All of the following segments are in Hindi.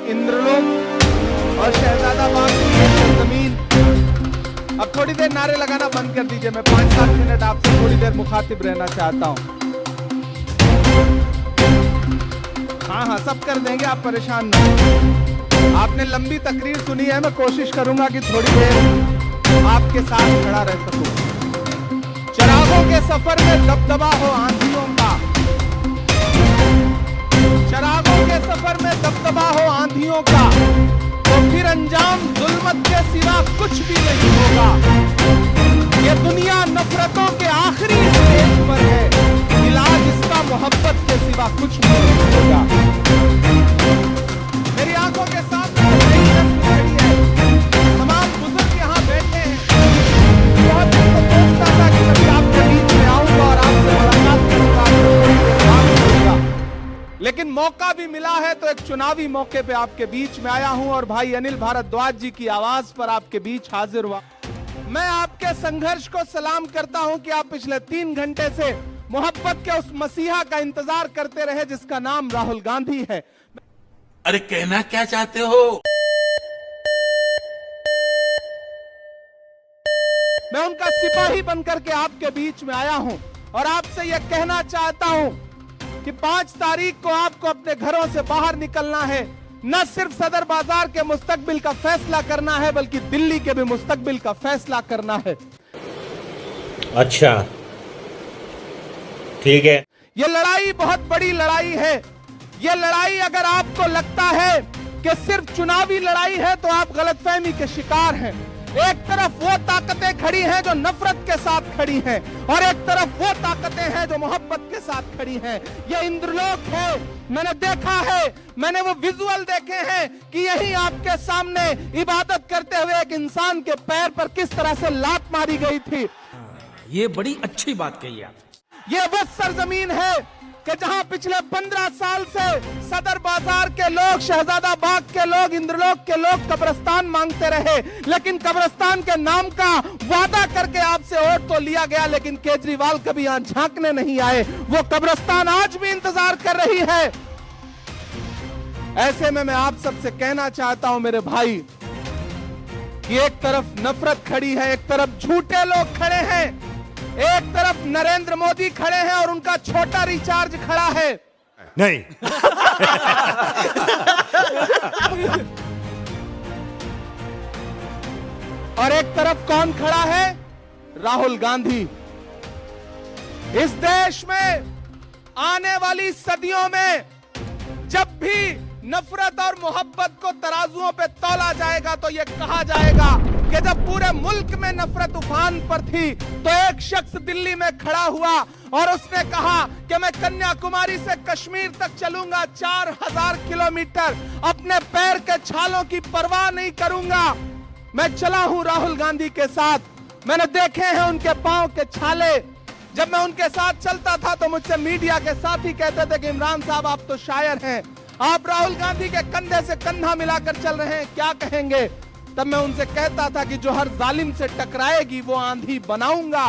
इंद्रलोक और शहजादा बाग की ये सरजमीन। अब थोड़ी देर नारे लगाना बंद कर दीजिए। मैं 5-7 मिनट आपसे थोड़ी देर मुखातिब रहना चाहता हूं। हाँ, सब कर देंगे, आप परेशान न। आपने लंबी तकरीर सुनी है, मैं कोशिश करूंगा कि थोड़ी देर आपके साथ खड़ा रह सकूं। चरागों के सफर में दबदबा हो आंधियों का, चरागों के सफर में दबदबा हो आंधियों का, तो फिर अंजाम जुल्मत के सिवा कुछ भी नहीं होगा। ये दुनिया नफरतों के आखिरी स्टेज पर है, इलाज इसका मोहब्बत के सिवा कुछ नहीं होगा। मेरी आंखों के सामने खड़ी है, तमाम बुजुर्ग यहाँ बैठे हैं। बहुत दिन तो सोचता था कि कभी आपके बीच में आऊंगा और आपसे मुलाकात करूंगा, लेकिन मौका भी मिला है तो एक चुनावी मौके पे आपके बीच में आया हूं और भाई अनिल भारद्वाज जी की आवाज पर आपके बीच हाजिर हुआ। मैं आपके संघर्ष को सलाम करता हूं कि आप पिछले 3 घंटे से मोहब्बत के उस मसीहा का इंतजार करते रहे जिसका नाम राहुल गांधी है। अरे कहना क्या चाहते हो? मैं उनका सिपाही बनकर के आपके बीच में आया हूं और आपसे यह कहना चाहता हूं कि 5 तारीख को आपको अपने घरों से बाहर निकलना है। न सिर्फ सदर बाजार के मुस्तकबिल का फैसला करना है, बल्कि दिल्ली के भी मुस्तकबिल का फैसला करना है। अच्छा, ठीक है। यह लड़ाई बहुत बड़ी लड़ाई है। यह लड़ाई अगर आपको लगता है कि सिर्फ चुनावी लड़ाई है तो आप गलतफहमी के शिकार हैं। एक तरफ वो ताकतें खड़ी हैं जो नफरत के साथ खड़ी हैं और एक तरफ वो ताकतें हैं जो मोहब्बत के साथ खड़ी हैं। ये इंद्रलोक है। मैंने देखा है, मैंने वो विजुअल देखे हैं कि यही आपके सामने इबादत करते हुए एक इंसान के पैर पर किस तरह से लात मारी गई थी। ये बड़ी अच्छी बात कही आप। ये वो सरजमीन है कि जहां पिछले 15 साल से सदर बाजार के लोग, शहजादा बाग के लोग, इंद्रलोक के लोग कब्रिस्तान मांगते रहे, लेकिन कब्रिस्तान के नाम का वादा करके आपसे वोट तो लिया गया, लेकिन केजरीवाल कभी यहां झांकने नहीं आए। वो कब्रिस्तान आज भी इंतजार कर रही है। ऐसे में मैं आप सबसे कहना चाहता हूं मेरे भाई कि एक तरफ नफरत खड़ी है, एक तरफ झूठे लोग खड़े हैं, एक तरफ नरेंद्र मोदी खड़े हैं और उनका छोटा रिचार्ज खड़ा है। नहीं। और एक तरफ कौन खड़ा है? राहुल गांधी। इस देश में आने वाली सदियों में जब भी नफरत और मोहब्बत को तराजुओं पे तौला जाएगा तो यह कहा जाएगा कि जब पूरे मुल्क में नफरत उफान पर थी तो एक शख्स दिल्ली में खड़ा हुआ और उसने कहा कि मैं कन्याकुमारी से कश्मीर तक चलूंगा 4000 किलोमीटर, अपने पैर के छालों की परवाह नहीं करूंगा। मैं चला हूं राहुल गांधी के साथ। मैंने देखे हैं उनके पांव के छाले। जब मैं उनके साथ चलता था तो मुझसे मीडिया के साथी कहते थे कि इमरान साहब आप तो शायर हैं, आप राहुल गांधी के कंधे से कंधा मिलाकर चल रहे हैं, क्या कहेंगे? तब मैं उनसे कहता था कि जो हर जालिम से टकराएगी वो आंधी बनाऊंगा,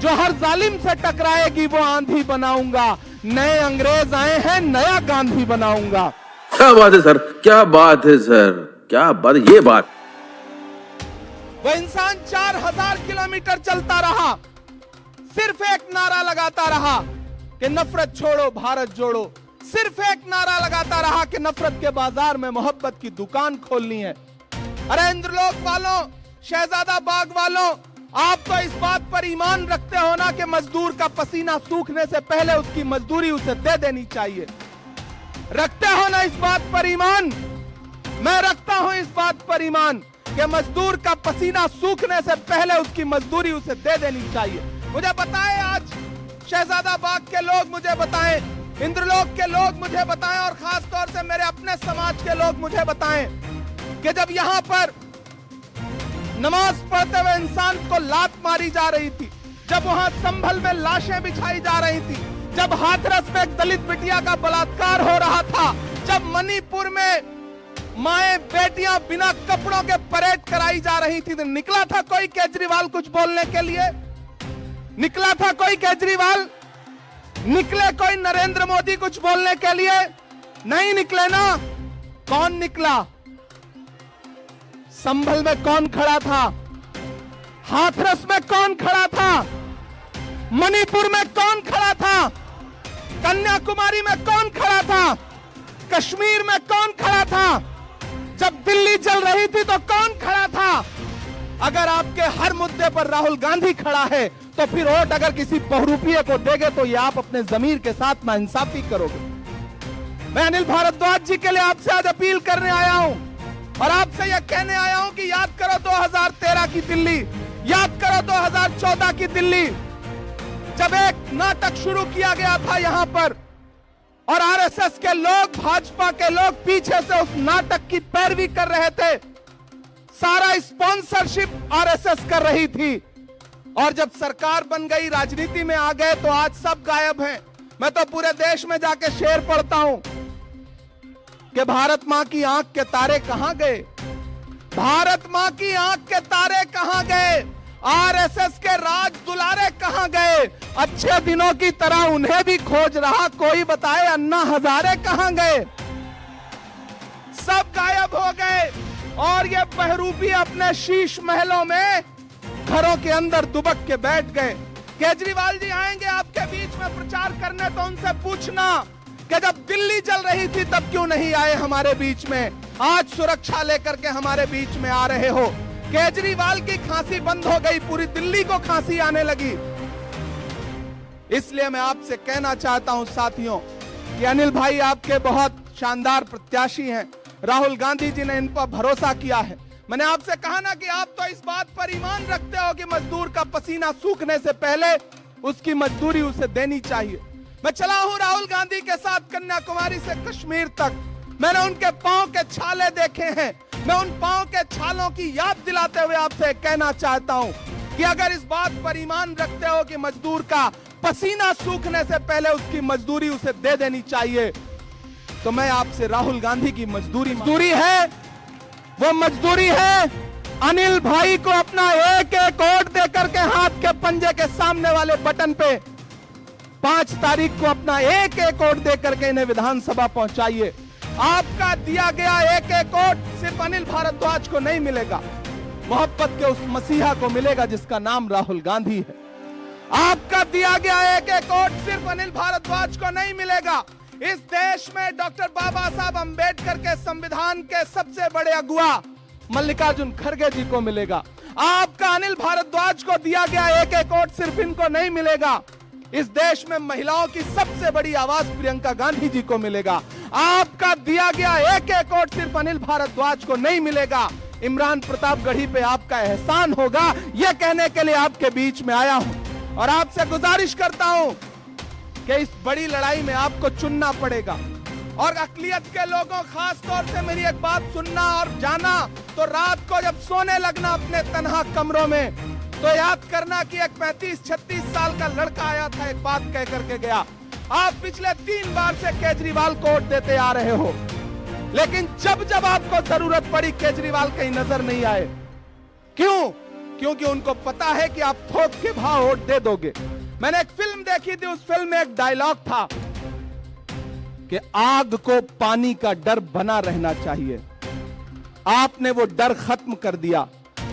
जो हर जालिम से टकराएगी वो आंधी बनाऊंगा। नए अंग्रेज आए हैं, नया गांधी बनाऊंगा। क्या बात है सर, क्या बात है सर, क्या बात है ये बात। वो इंसान 4000 किलोमीटर चलता रहा, सिर्फ एक नारा लगाता रहा कि नफरत छोड़ो भारत जोड़ो। सिर्फ एक नारा लगाता रहा कि नफरत के बाजार में मोहब्बत की दुकान खोलनी है। अरे इंद्रलोक वालों, शहजादा बाग वालों, आप तो इस बात पर ईमान रखते हो ना कि मजदूर का पसीना सूखने से पहले उसकी मजदूरी उसे दे देनी चाहिए। रखते हो ना इस बात पर ईमान? मैं रखता हूं इस बात पर ईमान कि मजदूर का पसीना सूखने से पहले उसकी मजदूरी उसे दे देनी चाहिए। मुझे बताएं, आज शहजादा बाग के लोग मुझे बताएं, इंद्रलोक के लोग मुझे बताएं और खास तौर से मेरे अपने समाज के लोग मुझे बताएं कि जब यहां पर नमाज पढ़ते हुए इंसान को लात मारी जा रही थी, जब वहां संभल में लाशें बिछाई जा रही थी, जब हाथरस में एक दलित बिटिया का बलात्कार हो रहा था, जब मणिपुर में माएं बेटियां बिना कपड़ों के परेड कराई जा रही थी, तो निकला था कोई केजरीवाल कुछ बोलने के लिए? निकला था कोई केजरीवाल? निकले कोई नरेंद्र मोदी कुछ बोलने के लिए? नहीं निकले ना। कौन निकला? संभल में कौन खड़ा था? हाथरस में कौन खड़ा था? मणिपुर में कौन खड़ा था? कन्याकुमारी में कौन खड़ा था? कश्मीर में कौन खड़ा था? जब दिल्ली जल रही थी तो कौन खड़ा था? अगर आपके हर मुद्दे पर राहुल गांधी खड़ा है तो फिर वोट अगर किसी बहुरूपिये को देंगे तो ये आप अपने जमीर के साथ नाइंसाफी करोगे। मैं अनिल भारद्वाज जी के लिए आपसे आज अपील करने आया हूं और आपसे यह कहने आया हूं कि याद करो 2013 की दिल्ली, याद करो 2014 की दिल्ली, जब एक नाटक शुरू किया गया था यहां पर और आरएसएस के लोग, भाजपा के लोग पीछे से उस नाटक की पैरवी कर रहे थे। सारा स्पॉन्सरशिप आरएसएस कर रही थी और जब सरकार बन गई, राजनीति में आ गए तो आज सब गायब हैं। मैं तो पूरे देश में जाके शेर पढ़ता हूं कि भारत मां की आंख के तारे कहां गए, भारत मां की आंख के तारे कहां गए, आरएसएस के राज दुलारे कहां गए, अच्छे दिनों की तरह उन्हें भी खोज रहा कोई, बताए अन्ना हजारे कहां गए? सब गायब हो गए और ये बहरूपी अपने शीश महलों में घरों के अंदर दुबक के बैठ गए। केजरीवाल जी आएंगे आपके बीच में प्रचार करने तो उनसे पूछना कि जब दिल्ली जल रही थी तब क्यों नहीं आए हमारे बीच में, आज सुरक्षा लेकर के हमारे बीच में आ रहे हो। केजरीवाल की खांसी बंद हो गई, पूरी दिल्ली को खांसी आने लगी। इसलिए मैं आपसे कहना चाहता हूं साथियों कि अनिल भाई आपके बहुत शानदार प्रत्याशी हैं, राहुल गांधी जी ने इन पर भरोसा किया है। मैंने आपसे कहा ना कि आप तो इस बात पर ईमान रखते हो कि मजदूर का पसीना सूखने से पहले उसकी मजदूरी उसे देनी चाहिए। मैं चला हूं राहुल गांधी के साथ कन्याकुमारी से कश्मीर तक, मैंने उनके पांव के छाले देखे हैं। मैं उन पांव के छालों की याद दिलाते हुए आपसे कहना चाहता हूं कि अगर इस बात पर ईमान रखते हो कि मजदूर का पसीना सूखने से पहले उसकी मजदूरी उसे दे देनी चाहिए, तो मैं आपसे राहुल गांधी की मजदूरी है, वो मजदूरी है अनिल भाई को अपना एक एक वोट देकर के हाथ के पंजे के सामने वाले बटन पे 5 तारीख को अपना एक एक वोट देकर के इन्हें विधानसभा पहुंचाइए। आपका दिया गया एक एक वोट सिर्फ अनिल भारद्वाज को नहीं मिलेगा, मोहब्बत के उस मसीहा को मिलेगा जिसका नाम राहुल गांधी है। आपका दिया गया एक एक वोट सिर्फ अनिल भारद्वाज को नहीं मिलेगा, इस देश में डॉक्टर बाबा साहब अंबेडकर के संविधान के सबसे बड़े अगुआ मल्लिकार्जुन खड़गे जी को मिलेगा। आपका अनिल भारद्वाज को दिया गया एक एक वोट सिर्फ इनको नहीं मिलेगा, इस देश में महिलाओं की सबसे बड़ी आवाज प्रियंका गांधी जी को मिलेगा। आपका दिया गया एक एक वोट सिर्फ अनिल भारद्वाज को नहीं मिलेगा, इमरान प्रतापगढ़ी पे आपका एहसान होगा। यह कहने के लिए आपके बीच में आया हूं और आपसे गुजारिश करता हूं कि इस बड़ी लड़ाई में आपको चुनना पड़ेगा। और अकलियत के लोगों, खास तौर से मेरी एक बात सुनना और जाना, तो रात को जब सोने लगना अपने तन्हा कमरों में, तो याद करना कि एक 35-36 साल का लड़का आया था, एक बात कह करके गया। आप पिछले 3 बार से केजरीवाल को वोट देते आ रहे हो, लेकिन जब जब आपको जरूरत पड़ी केजरीवाल कहीं नजर नहीं आए। क्यों? क्योंकि उनको पता है कि आप थोक के भाव वोट दे दोगे। मैंने एक फिल्म देखी थी, उस फिल्म में एक डायलॉग था कि आग को पानी का डर बना रहना चाहिए। आपने वो डर खत्म कर दिया,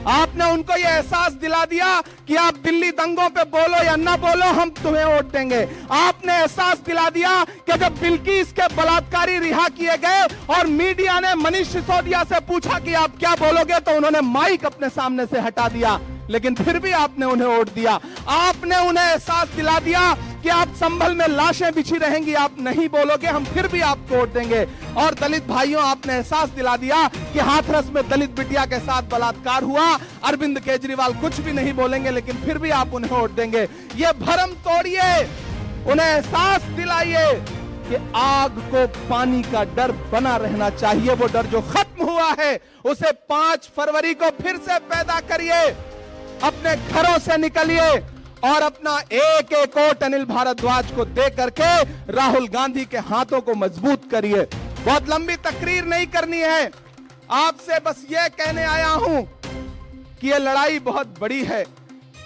आपने उनको ये एहसास दिला दिया कि आप दिल्ली दंगों पे बोलो या ना बोलो, हम तुम्हें वोट देंगे। आपने एहसास दिला दिया कि जब बिल्किस के बलात्कारी रिहा किए गए और मीडिया ने मनीष सिसोदिया से पूछा कि आप क्या बोलोगे, तो उन्होंने माइक अपने सामने से हटा दिया, लेकिन फिर भी आपने उन्हें वोट दिया। आपने उन्हें एहसास दिला दिया कि आप संभल में लाशें बिछी रहेंगी, आप नहीं बोलोगे, हम फिर भी आपको वोट देंगे। और दलित भाइयों, आपने एहसास दिला दिया कि हाथरस में दलित बिटिया के साथ बलात्कार हुआ, अरविंद केजरीवाल कुछ भी नहीं बोलेंगे, लेकिन फिर भी आप उन्हें वोट देंगे। ये भ्रम तोड़िए, उन्हें एहसास दिलाइए कि आग को पानी का डर बना रहना चाहिए। वो डर जो खत्म हुआ है उसे 5 फरवरी को फिर से पैदा करिए। अपने घरों से निकलिए और अपना एक एक वोट अनिल भारद्वाज को दे करके राहुल गांधी के हाथों को मजबूत करिए। बहुत लंबी तकरीर नहीं करनी है, आपसे बस ये कहने आया हूं कि ये लड़ाई बहुत बड़ी है।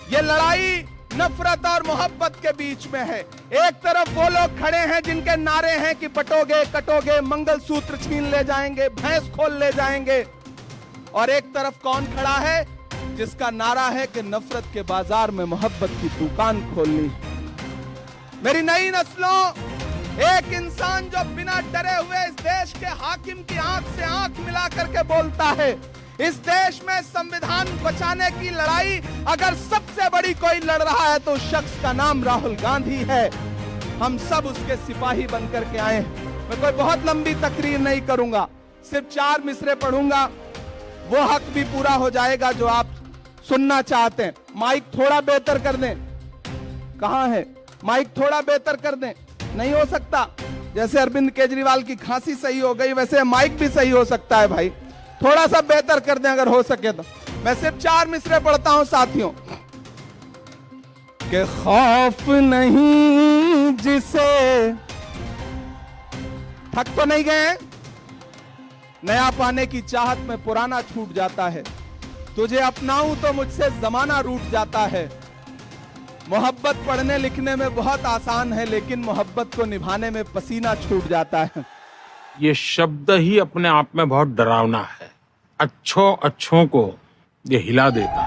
ये लड़ाई नफरत और मोहब्बत के बीच में है। एक तरफ वो लोग खड़े हैं जिनके नारे हैं कि बटोगे कटोगे, मंगलसूत्र छीन ले जाएंगे, भैंस खोल ले जाएंगे, और एक तरफ कौन खड़ा है जिसका नारा है कि नफरत के बाजार में मोहब्बत की दुकान खोलनी। मेरी नई नस्लों, एक इंसान जो बिना डरे हुए इस देश के हाकिम की आंख से आंख मिला करके बोलता है, इस देश में संविधान बचाने की लड़ाई अगर सबसे बड़ी कोई लड़ रहा है तो उस शख्स का नाम राहुल गांधी है। हम सब उसके सिपाही बनकर के आए हैं। मैं कोई बहुत लंबी तकरीर नहीं करूंगा, सिर्फ 4 मिसरे पढ़ूंगा, वो हक भी पूरा हो जाएगा जो आप सुनना चाहते हैं। माइक थोड़ा बेहतर कर दें। कहां है माइक? थोड़ा बेहतर कर दें। नहीं हो सकता? जैसे अरविंद केजरीवाल की खांसी सही हो गई वैसे माइक भी सही हो सकता है भाई, थोड़ा सा बेहतर कर दें अगर हो सके तो। मैं सिर्फ 4 मिसरे पढ़ता हूं साथियों। कि खौफ नहीं जिसे, थक तो नहीं गए? नया पाने की चाहत में पुराना छूट जाता है, तुझे अपनाऊं तो मुझसे जमाना रूठ जाता है। मोहब्बत पढ़ने लिखने में बहुत आसान है, लेकिन मोहब्बत को निभाने में पसीना छूट जाता है। ये शब्द ही अपने आप में बहुत डरावना है। अच्छों को ये हिला देता है।